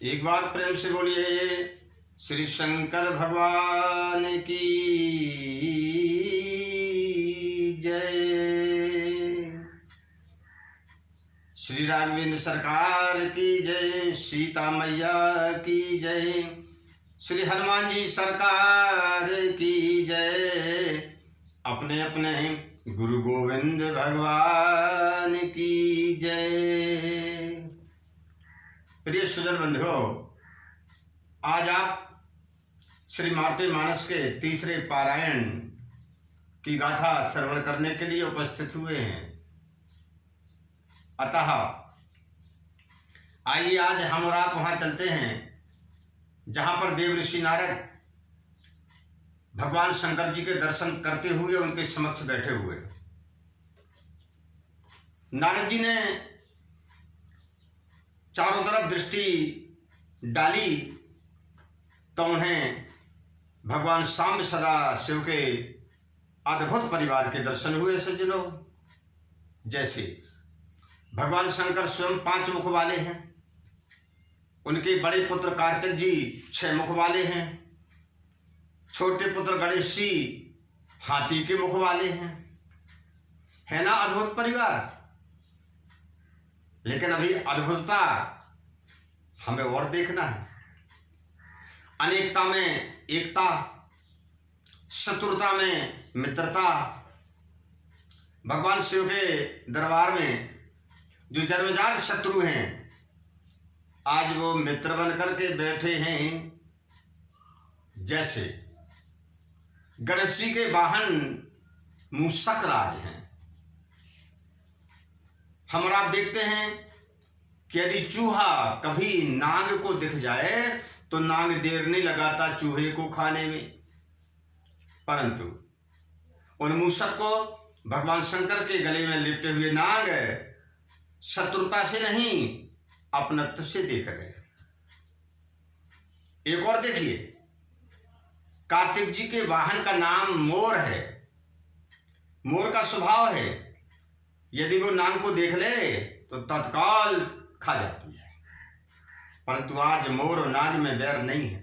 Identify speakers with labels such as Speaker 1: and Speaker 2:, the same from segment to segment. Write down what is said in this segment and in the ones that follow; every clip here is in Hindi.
Speaker 1: एक बार प्रेम से बोलिए श्री शंकर भगवान की जय। श्री राघवेंद्र सरकार की जय। सीता मैया की जय। श्री हनुमान जी सरकार की जय। अपने अपने गुरु गोविंद भगवान की जय। प्रिय सुजन बंधुओं, आज आप श्री मारुतिमानस के तीसरे पारायण की गाथा श्रवण करने के लिए उपस्थित हुए हैं। अतः आइए आज हम और आप वहां चलते हैं जहां पर देव ऋषि नारद भगवान शंकर जी के दर्शन करते हुए उनके समक्ष बैठे हुए। नारद जी ने चारों तरफ दृष्टि डाली तो उन्हें भगवान सांब सदा शिव के अद्भुत परिवार के दर्शन हुए। सज्जनों, जैसे भगवान शंकर स्वयं 5 मुख वाले हैं, उनके बड़े पुत्र कार्तिक जी 6 मुख वाले हैं, छोटे पुत्र गणेश जी हाथी के मुख वाले हैं। है ना अद्भुत परिवार। लेकिन अभी अद्भुतता हमें और देखना है। अनेकता में एकता, शत्रुता में मित्रता। भगवान शिव के दरबार में जो जन्मजात शत्रु हैं आज वो मित्र बन करके बैठे हैं। जैसे गणेश जी के वाहन मूषक राज हैं। हम और आप देखते हैं कि यदि चूहा कभी नाग को दिख जाए तो नाग देर नहीं लगाता चूहे को खाने में, परंतु उन मूषक को भगवान शंकर के गले में लिपटे हुए नाग शत्रुता से नहीं अपनत्व से देख रहे। एक और देखिए, कार्तिक जी के वाहन का नाम मोर है। मोर का स्वभाव है यदि वो नाग को देख ले तो तत्काल खा जाती है, परंतु आज मोर और नाग में बैर नहीं है,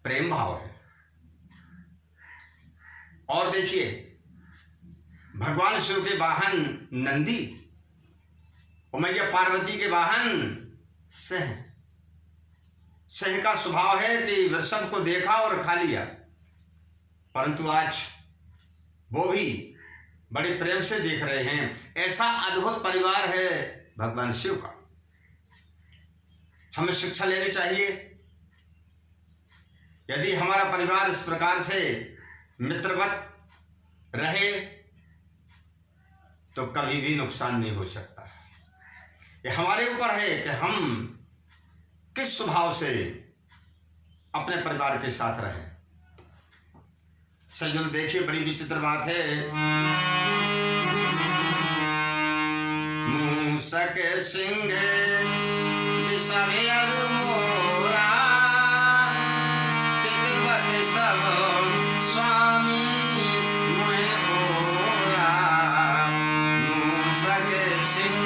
Speaker 1: प्रेम भाव है। और देखिए, भगवान शिव के वाहन नंदी और मैया पार्वती के वाहन सिंह। सिंह का स्वभाव है कि वृषभ को देखा और खा लिया, परंतु आज वो भी बड़े प्रेम से देख रहे हैं। ऐसा अद्भुत परिवार है भगवान शिव का। हमें शिक्षा लेनी चाहिए। यदि हमारा परिवार इस प्रकार से मित्रवत रहे तो कभी भी नुकसान नहीं हो सकता। ये हमारे ऊपर है कि हम किस स्वभाव से अपने परिवार के साथ रहें। सज्जन देखिए, बड़ी विचित्र बात है। मूषक सिंह विषमेर मोरा, चितवत सब स्वामी मोहे मोरा। मूषक सिंह,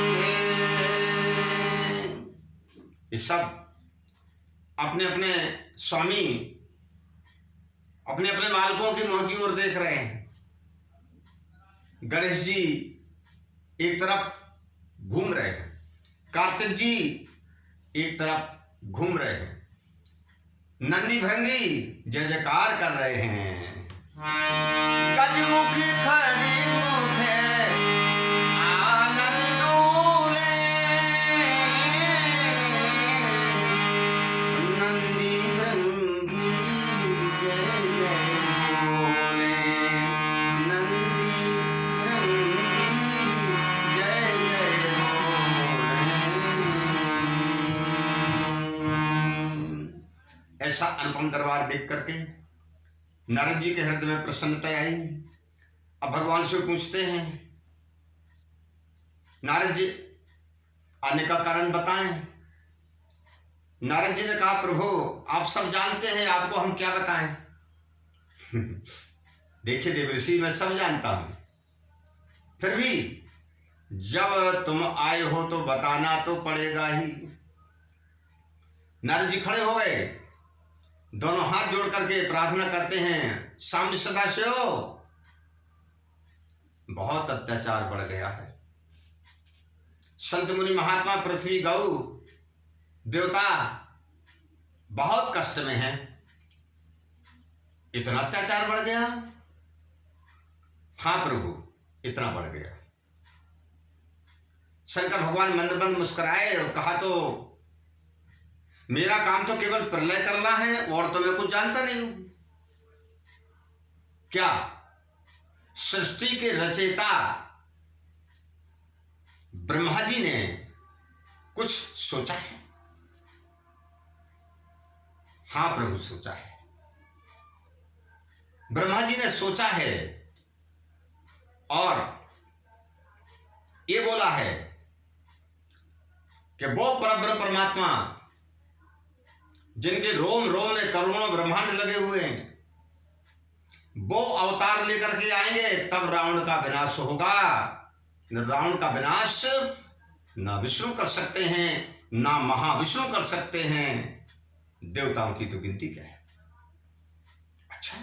Speaker 1: ये सब अपने अपने स्वामी, अपने अपने मालिकों के मुंह की ओर देख रहे हैं। गणेश जी एक तरफ घूम रहे हैं, कार्तिक जी एक तरफ घूम रहे हैं, नंदी भृंगी जय जयकार कर रहे हैं। गजमुख खड़ी मुख आनंद डोले, नंदी भृंगी जय जय बोले, नंदी भृंगी जय जय बोले। ऐसा अनुपम दरबार देख करके नारद जी के हृदय में प्रसन्नता आई। अब भगवान से पूछते हैं, नारद जी आने का कारण बताएं। नारद जी ने कहा, प्रभु आप सब जानते हैं, आपको हम क्या बताएं। देखिए देवर्षि, मैं सब जानता हूं, फिर भी जब तुम आए हो तो बताना तो पड़ेगा ही। नारद जी खड़े हो गए, दोनों हाथ जोड़ करके प्रार्थना करते हैं, साम्ब सदाशिव, बहुत अत्याचार बढ़ गया है। संत मुनि महात्मा पृथ्वी गौ देवता बहुत कष्ट में हैं। इतना अत्याचार बढ़ गया? हाँ प्रभु, इतना बढ़ गया। शंकर भगवान मंद मंद मुस्कुराए और कहा, तो मेरा काम तो केवल प्रलय करना है, और तो मैं कुछ जानता नहीं हूं। क्या सृष्टि के रचयिता ब्रह्मा जी ने कुछ सोचा है? हाँ प्रभु, सोचा है। ब्रह्मा जी ने सोचा है और ये बोला है कि वो परब्रह्म परमात्मा जिनके रोम रोम में करोड़ों ब्रह्मांड लगे हुए हैं, वो अवतार लेकर के आएंगे, तब रावण का विनाश होगा। रावण का विनाश ना विष्णु कर सकते हैं, ना महाविष्णु कर सकते हैं। देवताओं की तो गिनती क्या है। अच्छा,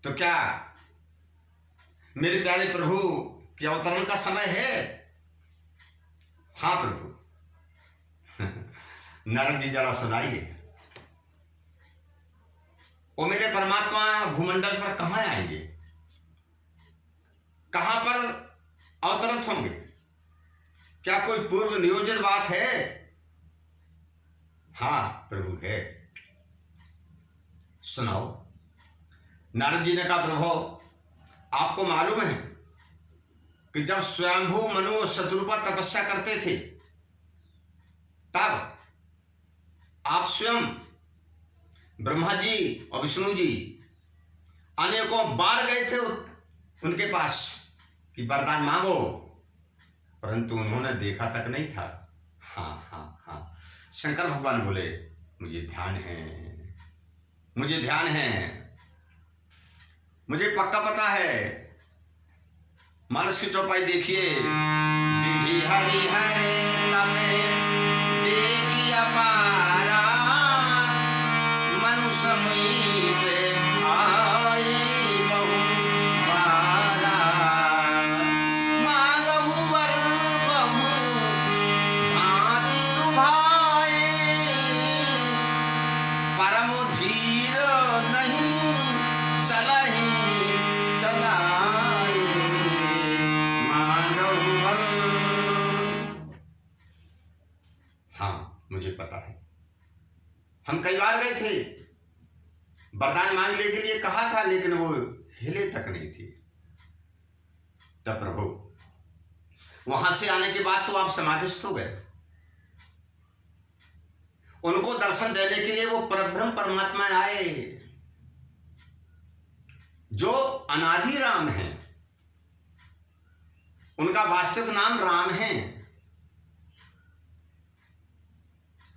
Speaker 1: तो क्या मेरे प्यारे प्रभु के अवतरण का समय है? हाँ प्रभु। नारद जी जरा सुनाइए, वो मेरे परमात्मा भूमंडल पर कहां आएंगे, कहां पर अवतरित होंगे? क्या कोई पूर्व नियोजित बात है? हाँ प्रभु है, सुनाओ। नारद जी ने कहा, प्रभु आपको मालूम है कि जब स्वयंभू मनु शत्रुपा तपस्या करते थे, तब आप स्वयं ब्रह्मा जी और विष्णु जी अनेकों बार गए थे उनके पास कि वरदान मांगो, परंतु उन्होंने देखा तक नहीं था। हाँ हाँ हाँ, शंकर भगवान बोले, मुझे ध्यान है, मुझे ध्यान है, मुझे पक्का पता है। मानस की चौपाई देखिए, विधि हरि हरि नमे देखिया पारा, मनु समीप आए बहु बारा, मांगहु वर बहु भांति लुभाए, परम धीर नहीं चलहि चलाए, मांगहु वर। हाँ मुझे पता है, हम कई बार गए थे, वरदान मांगने के लिए कहा था, लेकिन वो हिले तक नहीं थी। तब प्रभु वहां से आने के बाद तो आप समाधिस्थ हो गए। उनको दर्शन देने के लिए वो परब्रह्म परमात्मा आए, जो अनादि राम हैं। उनका वास्तविक नाम राम है।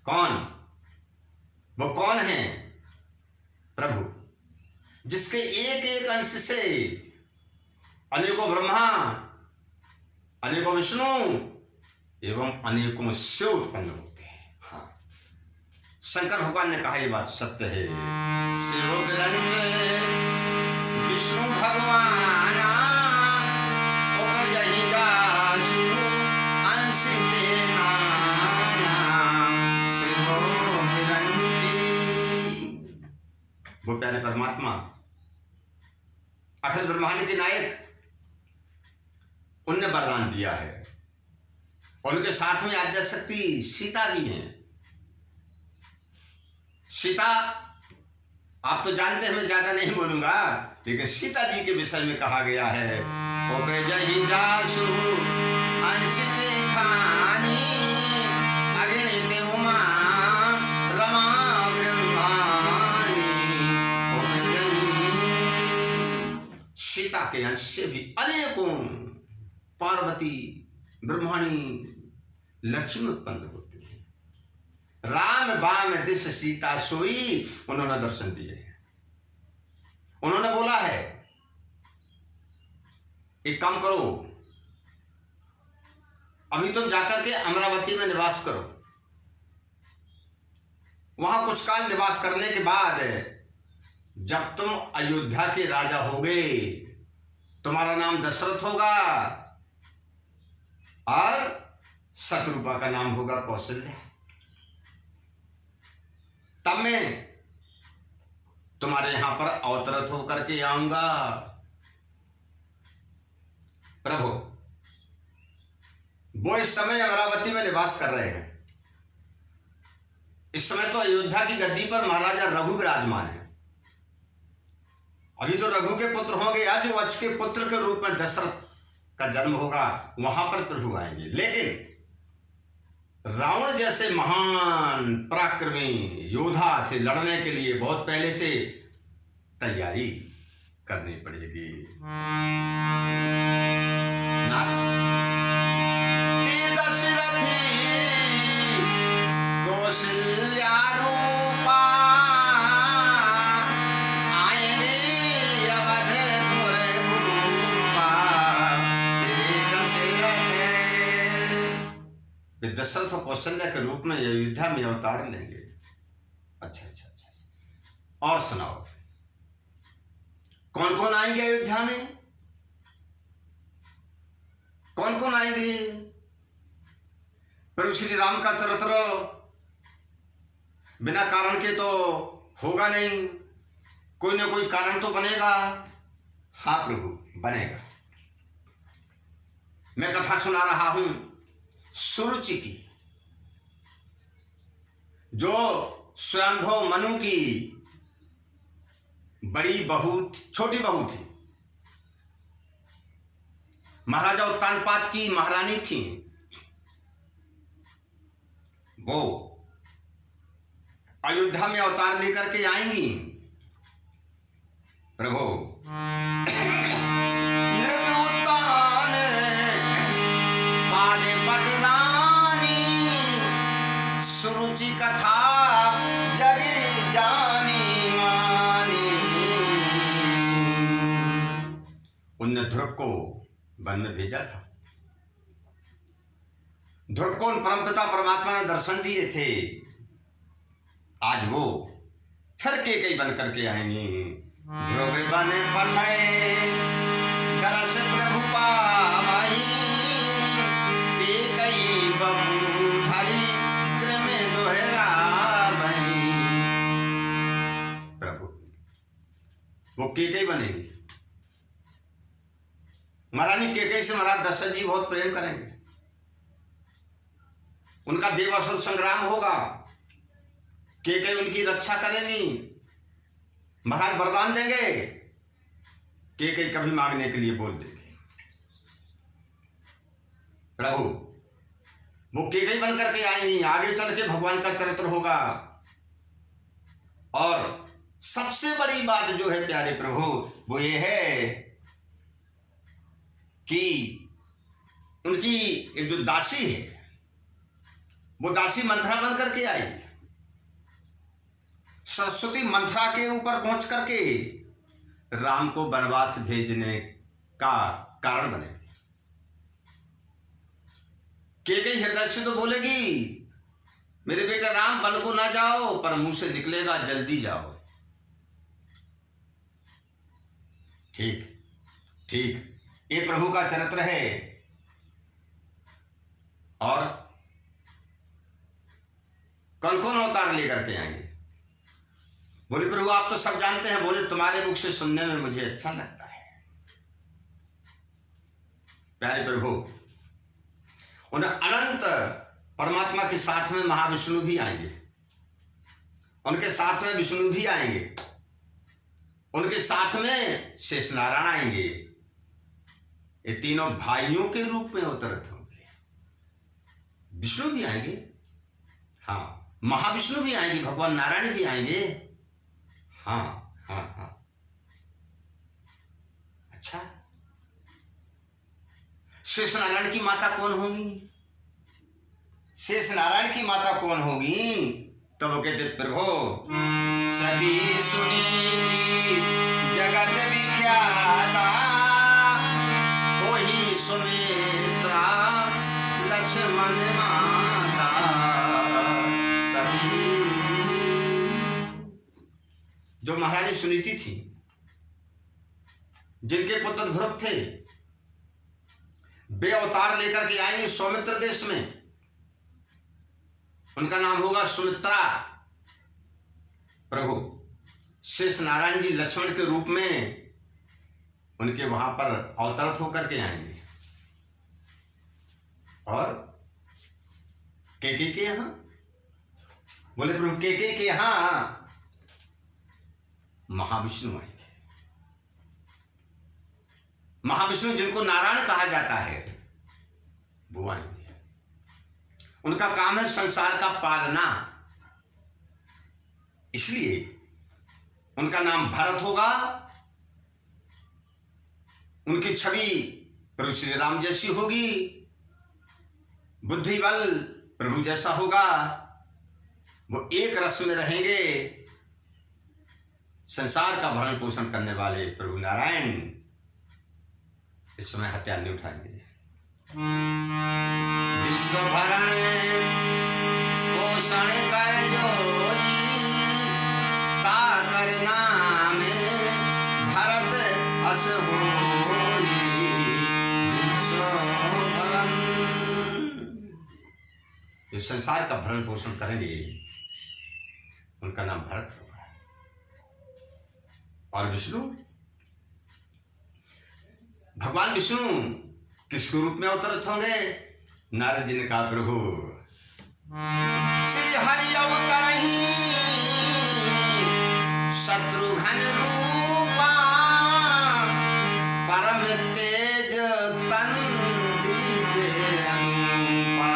Speaker 1: कौन? वो कौन है? प्रभु, जिसके एक एक अंश से अनेकों ब्रह्मा, अनेकों विष्णु एवं अनेकों शिव उत्पन्न होते हैं। हाँ, शंकर भगवान ने कहा, ये बात सत्य है। शिव ग्रंथ विष्णु भगवान उपजहि जासु अंश तेना शिव ग्रंथि। वो प्यारे परमात्मा अखिल ब्रह्मांड के नायक, उनने वरदान दिया है। और उनके साथ में आद्य शक्ति सीता भी हैं। सीता आप तो जानते हैं, मैं ज्यादा नहीं बोलूंगा, लेकिन सीता जी के विषय में कहा गया है, उपजहि जासु अंश तेखानी, अगणित उमा रमा ब्रह्माणी। सीता के अंश से भी अनेकों पार्वती, ब्रह्माणी, लक्ष्मी उत्पन्न होती है। राम बाम दिस सीता सोई, उन्होंने दर्शन दिए हैं। उन्होंने बोला है, एक काम करो, अभी तुम जाकर के अमरावती में निवास करो, वहां कुछ काल निवास करने के बाद जब तुम अयोध्या के राजा होगे, तुम्हारा नाम दशरथ होगा और शत्रुपा का नाम होगा कौशल्या। तब मैं तुम्हारे यहां पर अवतरित होकर के आऊंगा। प्रभु, वो इस समय अमरावती में निवास कर रहे हैं। इस समय तो अयोध्या की गद्दी पर महाराजा रघु विराजमान है। अभी तो रघु के पुत्र होंगे, आज वत्स के पुत्र के रूप में दशरथ का जन्म होगा, वहां पर प्रभु आएंगे। लेकिन रावण जैसे महान पराक्रमी योद्धा से लड़ने के लिए बहुत पहले से तैयारी करनी पड़ेगी। नाथ, दशरथी कौशल्या रूपा आएंगे अवधपुर भूपा। दशरथ और कौशल्या के रूप में अयोध्या में अवतार लेंगे। अच्छा अच्छा अच्छा, और सुनाओ, कौन कौन आएंगे अयोध्या में? कौन कौन आएंगे? प्रभु श्री राम का चरित्र बिना कारण के तो होगा नहीं, कोई ना कोई कारण तो बनेगा। हाँ प्रभु, बनेगा। मैं कथा सुना रहा हूं सुरुचि की, जो स्वयंभो मनु की बड़ी बहू, छोटी बहू थी। महाराजा उत्तानपाद की महारानी थी। वो अयोध्या में अवतार लेकर के आएंगी। प्रभु, सुरुचि कथा जगे जानी मानी। उनने ध्रुव को वन में भेजा था। ध्रुव को उन परमपिता परमात्मा ने दर्शन दिए थे। आज वो फिर केकई बन करके आएंगी। ध्रुव बन पठाए दरस प्रभु पावई, केकई बहू धरी क्रम दोहरावई। प्रभु, वो केकई बनेगी। महारानी केकई से महाराज दशरथ जी बहुत प्रेम करेंगे। उनका देवासुर संग्राम होगा, केकई उनकी रक्षा करेंगी। महाराज वरदान देंगे, केकई कभी मांगने के लिए बोल देगी। प्रभु, वो केकई बन करके आएंगी। आगे चल के भगवान का चरित्र होगा। और सबसे बड़ी बात जो है प्यारे प्रभु, वो ये है कि उनकी एक जो दासी है, वो दासी मंथरा बन करके आएगी। सरस्वती मंथरा के ऊपर पहुंच करके राम को वनवास भेजने का कारण बनेगी। केकई हृदय से तो बोलेगी, मेरे बेटा राम, वन को ना जाओ, पर मुंह से निकलेगा जल्दी जाओ। ठीक ठीक, ये प्रभु का चरित्र है। और कौन कौन अवतार लेकर के आएंगे? बोले प्रभु, आप तो सब जानते हैं। बोले तुम्हारे मुख से सुनने में मुझे अच्छा लगता है। प्यारे प्रभु, उन अनंत परमात्मा के साथ में महाविष्णु भी आएंगे, उनके साथ में विष्णु भी आएंगे, उनके साथ में शेष नारायण आएंगे। ये तीनों भाइयों के रूप में अवतरित होंगे। विष्णु भी आएंगे, हाँ, महाविष्णु भी आएंगे, भगवान नारायण भी आएंगे। हाँ हाँ हाँ, अच्छा, शेष नारायण की माता कौन होगी? शेष नारायण की माता कौन होगी? तो वो कहते, प्रभु, सती सुनीति जगत विख्याता, कोई सुमित्रा लक्ष्मण माता। सती जो महारानी सुनीति थी, जिनके पुत्र ध्रुव थे, वे अवतार लेकर के आएंगे सौमित्र देश में। उनका नाम होगा सुमित्रा। प्रभु शेष नारायण जी लक्ष्मण के रूप में उनके वहां पर अवतरित होकर के आएंगे। और के यहां बोले प्रभु के यहां महाविष्णु आएंगे। महाविष्णु जिनको नारायण कहा जाता है वो आएंगे। उनका काम है संसार का पालना, इसलिए उनका नाम भरत होगा। उनकी छवि प्रभु श्री राम जैसी होगी, बुद्धि बल प्रभु जैसा होगा। वो एक रस में रहेंगे। संसार का भरण पोषण करने वाले प्रभु नारायण इस समय हथियार उठाएंगे। विश्व भरण पोषण कर जोरी, ताकर नाम भरत अस होरी। विश्व भरण, जो संसार का भरण पोषण करेंगे उनका नाम भरत होगा। और विष्णु, भगवान विष्णु किस रूप में अवतरित होंगे? नारद जी ने कहा प्रभु श्री हरि अवतरहि शत्रुघ्न रूपा, परम तेज तन दीजे अनुपा।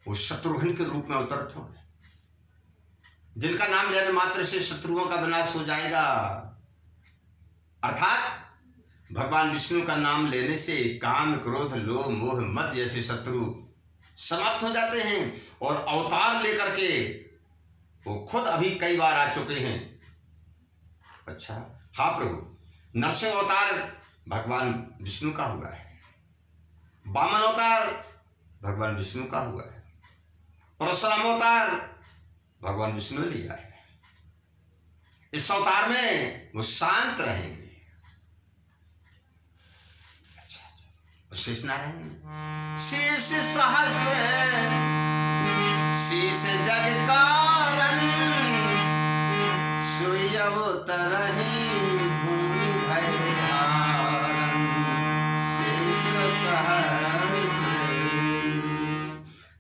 Speaker 1: वो शत्रुघ्न के रूप में अवतरित होंगे, जिनका नाम लेने मात्र से शत्रुओं का विनाश हो जाएगा। अर्थात भगवान विष्णु का नाम लेने से काम, क्रोध, लोभ, मोह, मद जैसे शत्रु समाप्त हो जाते हैं। और अवतार लेकर के वो खुद अभी कई बार आ चुके हैं। अच्छा, हाँ प्रभु, नरसिंह अवतार भगवान विष्णु का हुआ है, वामन अवतार भगवान विष्णु का हुआ है, परशुराम अवतार भगवान विष्णु ने लिया है। इस अवतार में वो शांत रहेंगे। शेष नारायण शेष सहस्र शेष जग कारण, सोई अवतरहि भूमि भय धारण। शेष सहस्र,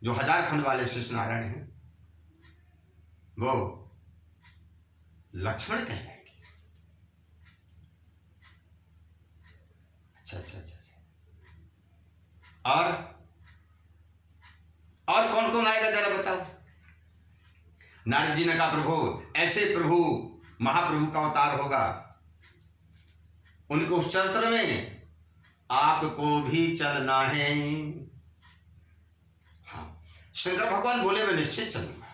Speaker 1: जो 1000 खंड वाले शेष नारायण हैं वो लक्ष्मण कहलाएंगे। अच्छा। और कौन कौन आएगा जरा बताओ। नारद जी ने कहा प्रभु ऐसे प्रभु महाप्रभु का अवतार होगा, उनके उस चरित्र में आपको भी चलना है। हाँ, शंकर भगवान बोले मैं निश्चित चलूंगा।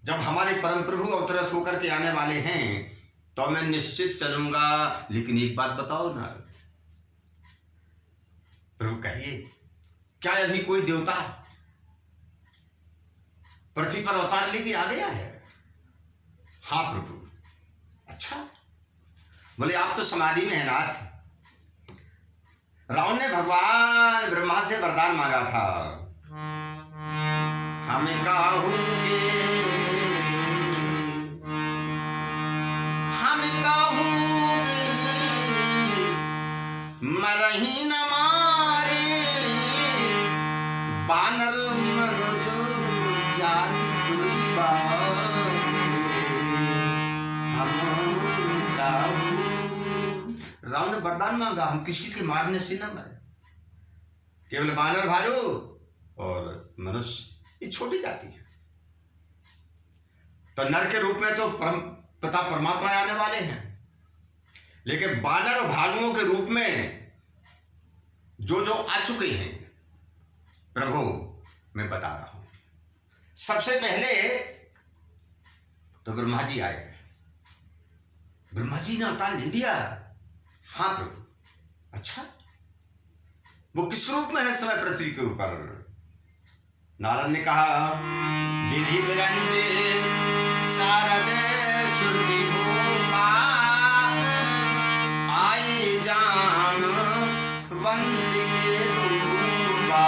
Speaker 1: जब हमारे परम प्रभु अवतरित होकर के आने वाले हैं तो मैं निश्चित चलूंगा। लेकिन एक बात बताओ नारद, प्रभु कहिए, क्या अभी कोई देवता पृथ्वी पर अवतार लेके आ गया है? हाँ प्रभु। अच्छा, बोले आप तो समाधि में है नाथ। रावण ने भगवान ब्रह्मा से वरदान मांगा था, हमें काहूंगे मरही न मारे, बानर मनुज जाति दुई बार, हम रावण ने वरदान मांगा, हम किसी के मारने से न मरे, केवल बानर भालू और मनुष्य, ये छोटी जाति है। तो नर के रूप में तो पिता परमात्मा आने वाले हैं, लेकिन बानर और भालुओं के रूप में जो जो आ चुके हैं प्रभु मैं बता रहा हूं। सबसे पहले तो ब्रह्मा जी आए। ब्रह्मा जी ने अवतार ले लिया। हाँ प्रभु। अच्छा, वो किस रूप में है समय पृथ्वी के ऊपर? नारद ने कहा विधि विरंजे शारद सुरभि भूपा आई जान वंत के रूपा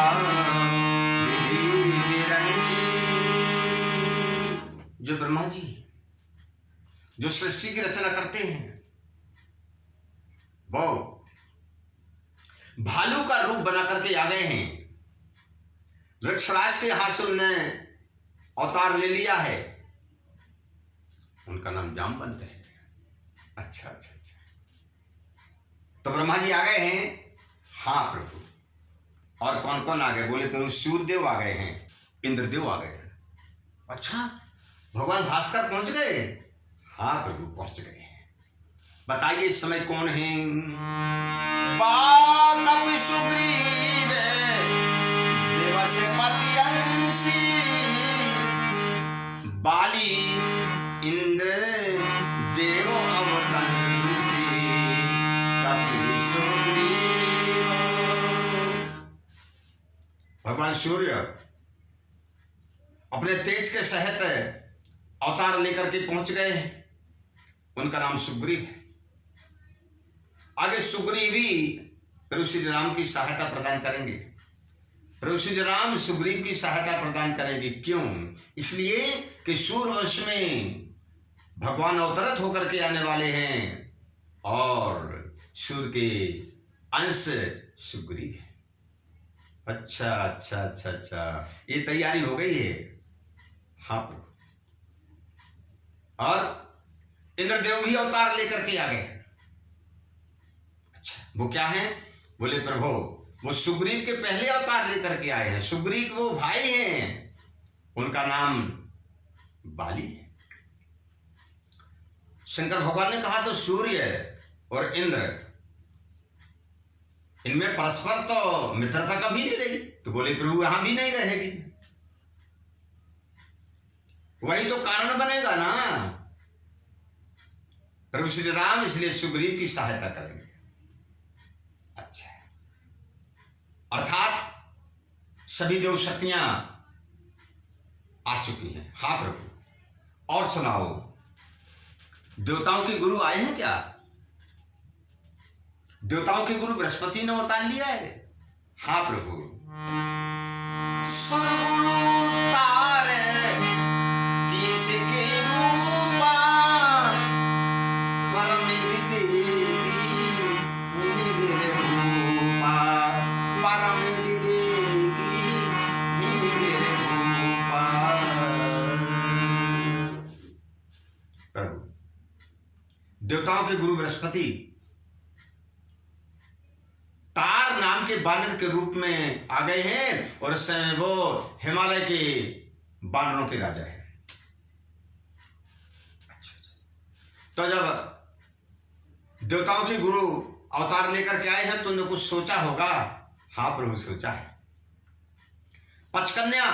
Speaker 1: विधि विरंजी। जो ब्रह्मा जी जो सृष्टि की रचना करते हैं वो भालू का रूप बना करके आ गए हैं। वृक्षराज के हाथ से उन्होंने अवतार ले लिया है, उनका नाम जामवंत है। अच्छा अच्छा अच्छा, तो ब्रह्मा जी आ गए हैं। हाँ प्रभु, और कौन कौन आ गए? बोले प्रभु सूर्यदेव आ गए हैं, इंद्रदेव आ गए हैं। अच्छा, भगवान भास्कर पहुंच गए? हाँ प्रभु पहुंच गए हैं। बताइए इस समय कौन है? कपि सुग्रीव देवस पति अंशी बाली इंद्र देव अवतंसी कपि सुग्रीव। भगवान सूर्य अपने तेज के सहित अवतार लेकर के पहुंच गए हैं। उनका नाम सुग्रीव है। आगे सुग्रीव ही प्रभु श्री राम की सहायता प्रदान करेंगे। प्रभु श्री राम सुग्रीव की सहायता प्रदान करेंगे। क्यों? इसलिए कि सूर्यवंश में भगवान अवतरित होकर के आने वाले हैं और सूर्य के अंश सुग्रीव है। अच्छा अच्छा अच्छा अच्छा, ये तैयारी हो गई है। हाँ प्रभु, और इंद्रदेव भी अवतार लेकर के आ गए। अच्छा, वो क्या है? बोले प्रभु वो सुग्रीव के पहले अवतार लेकर के आए हैं। सुग्रीव वो भाई हैं, उनका नाम बाली है। शंकर भगवान ने कहा तो सूर्य और इंद्र इनमें परस्पर तो मित्रता कभी नहीं रही। तो बोले प्रभु यहां भी नहीं रहेगी, वही तो कारण बनेगा ना प्रभु श्री राम, इसलिए सुग्रीव की सहायता करेंगे। अच्छा, अर्थात सभी देव शक्तियां आ चुकी हैं। हाँ प्रभु, और सुनाओ, देवताओं के गुरु आए हैं क्या? देवताओं के गुरु बृहस्पति ने अवतार लिया है। हाँ प्रभु, सुन गुरु तारे किसके रूपा परम विवेकी हिनि गिरे रूपा परम विवेकी हिनि गिरे रूपा। प्रभु देवताओं के गुरु बृहस्पति तार नाम के बानर के रूप में आ गए हैं और इस समय वो हिमालय के बानरों के राजा है। अच्छा, तो जब देवताओं के गुरु अवतार लेकर के आए हैं तो उन्होंने कुछ सोचा होगा। हाँ प्रभु सोचा है। पचकन्या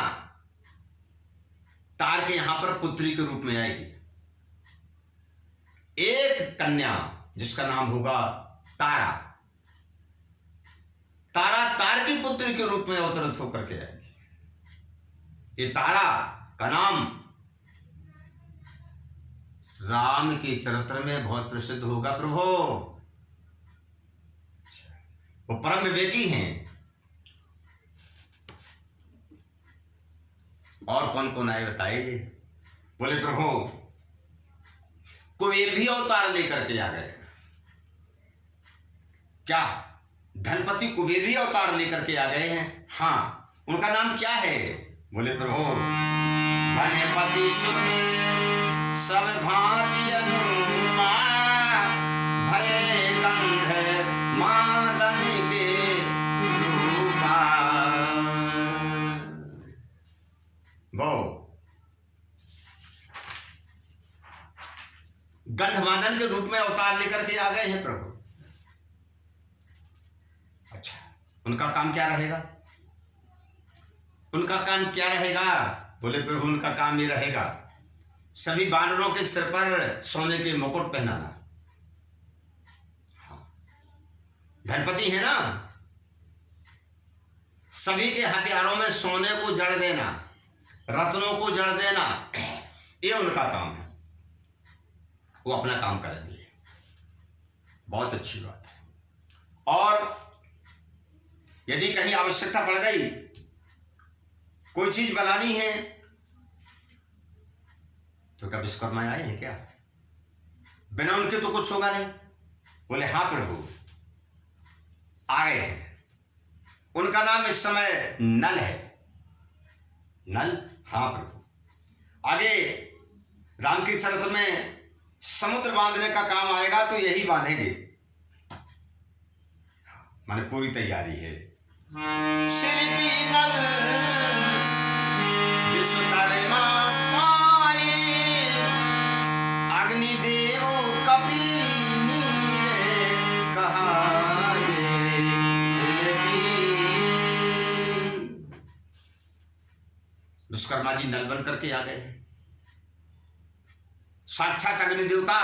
Speaker 1: तार के यहां पर पुत्री के रूप में आएगी। एक कन्या जिसका नाम होगा तारा, तारा तार की पुत्री के रूप में अवतरित होकर के आएगी। ये तारा का नाम राम के चरित्र में बहुत प्रसिद्ध होगा प्रभु। वो परम विवेकी हैं। और कौन कौन आए बताइए? बोले प्रभु कुबेर भी अवतार लेकर के आ गए। क्या धनपति कुबेर भी अवतार लेकर के आ गए हैं? हाँ, उनका नाम क्या है? बोले प्रभु धनपति सुने सब भांति अनुमा भय गंध मादन के रूपा। वो गंधमादन के रूप में अवतार लेकर के आ गए हैं प्रभु। अच्छा, उनका काम क्या रहेगा? उनका काम क्या रहेगा? बोले प्रभु उनका काम ये रहेगा सभी बानरों के सिर पर सोने के मुकुट पहनाना। हाँ, धनपति है ना, सभी के हथियारों में सोने को जड़ देना, रत्नों को जड़ देना, ये उनका काम है। वो अपना काम करेंगे, बहुत अच्छी बात है। और यदि कहीं आवश्यकता पड़ गई, कोई चीज बनानी है, तो क्या विश्वकर्मा आए हैं क्या? बिना उनके तो कुछ होगा नहीं। बोले हाँ प्रभु, आए हैं। उनका नाम इस समय नल है। नल, हाँ प्रभु। आगे राम के चरित्र में समुद्र बांधने का काम आएगा, तो यही बांधेंगे। माने पूरी तैयारी है। शिल्पी नल विश्वकर्मा पाए, अग्निदेव कपि नीले कहाए। विश्वकर्मा जी नल बन करके आ गए। साक्षात अग्नि देवता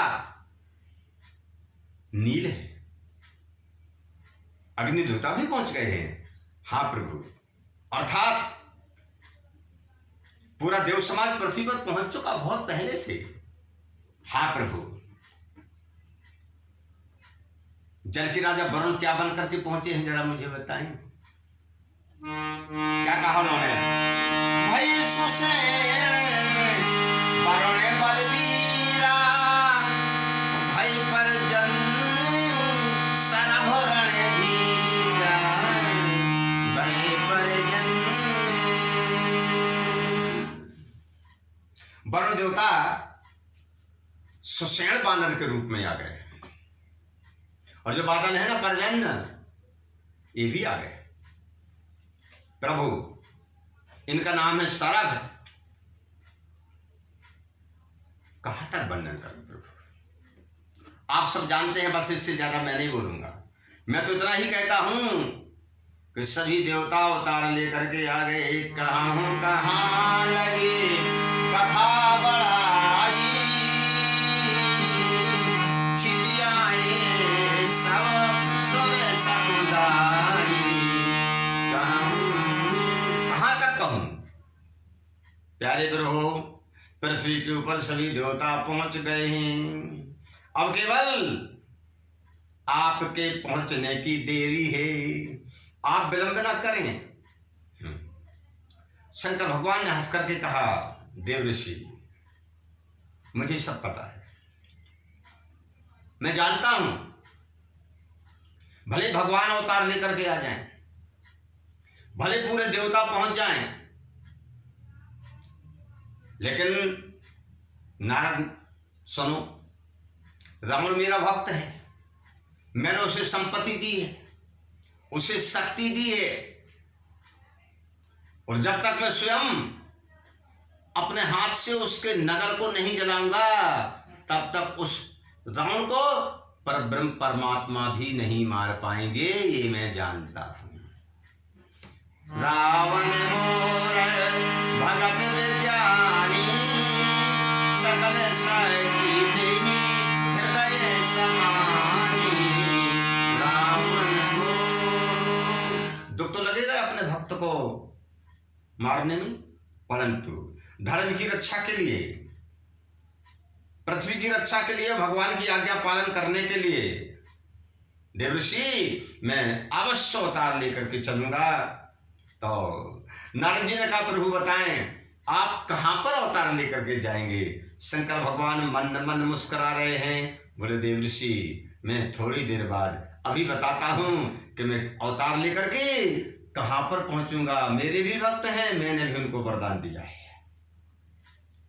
Speaker 1: नील है, अग्नि देवता भी पहुंच गए हैं। हाँ प्रभु, अर्थात पूरा देव समाज पृथ्वी पर पहुंच चुका बहुत पहले से। हाँ प्रभु। जल के राजा वरुण क्या बन करके पहुंचे हैं, जरा मुझे बताएं। क्या कहा उन्होंने? भई सुषेण वरुण बलवीरा, भई परजन सरभरण धीरा, भई परजन। वरुण देवता सुषेण बानर के रूप में आ गए, और जो बादल है ना परजन्य, ये भी आ गए। प्रभु, इनका नाम है सरभ। कहां तक वर्णन करूं प्रभु, आप सब जानते हैं, बस इससे ज्यादा मैं नहीं बोलूंगा। मैं तो इतना ही कहता हूं कि सभी देवता अवतार लेकर के आ गए। कहां लगी कथा बढ़ाई, छिटियाए सब सुर समुदाय। कहां तक कहूं प्यारे प्रभु, पृथ्वी के ऊपर सभी देवता पहुंच गए हैं। अब केवल आपके पहुंचने की देरी है, आप विलंब न करें। शंकर भगवान ने हंस करके कहा, देव ऋषि, मुझे सब पता है, मैं जानता हूं। भले भगवान अवतार लेकर के आ जाएं, भले पूरे देवता पहुंच जाएं, लेकिन नारद सुनो, रावण मेरा भक्त है, मैंने उसे संपत्ति दी है, उसे शक्ति दी है, और जब तक मैं स्वयं अपने हाथ से उसके नगर को नहीं जलाऊंगा, तब तक उस रावण को परब्रह्म परमात्मा भी नहीं मार पाएंगे, ये मैं जानता हूं। रावण मोर भगत विज्ञानी, सकल शक्ति देहि हृदय समानी। रावण मोर, दुख तो लगेगा अपने भक्त को मारने में, परंतु धर्म की रक्षा के लिए, पृथ्वी की रक्षा के लिए, भगवान की आज्ञा पालन करने के लिए देवऋषि मैं अवश्य अवतार लेकर के चलूंगा। तो नारद जी ने कहा, प्रभु बताएं आप कहां पर अवतार लेकर के जाएंगे? शंकर भगवान मन मन मुस्कुरा रहे हैं। बोले, देवऋषि मैं थोड़ी देर बाद अभी बताता हूं कि मैं अवतार लेकर के कहां पर पहुंचूंगा। मेरे भी भक्त हैं, मैंने भी उनको वरदान दिया है।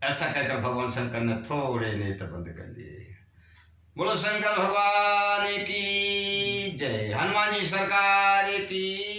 Speaker 1: ऐसा कहकर भगवान शंकर ने थोड़े नेत्र बंद कर लिए। बोलो शंकर भगवान की जय, हनुमान जी सरकार की।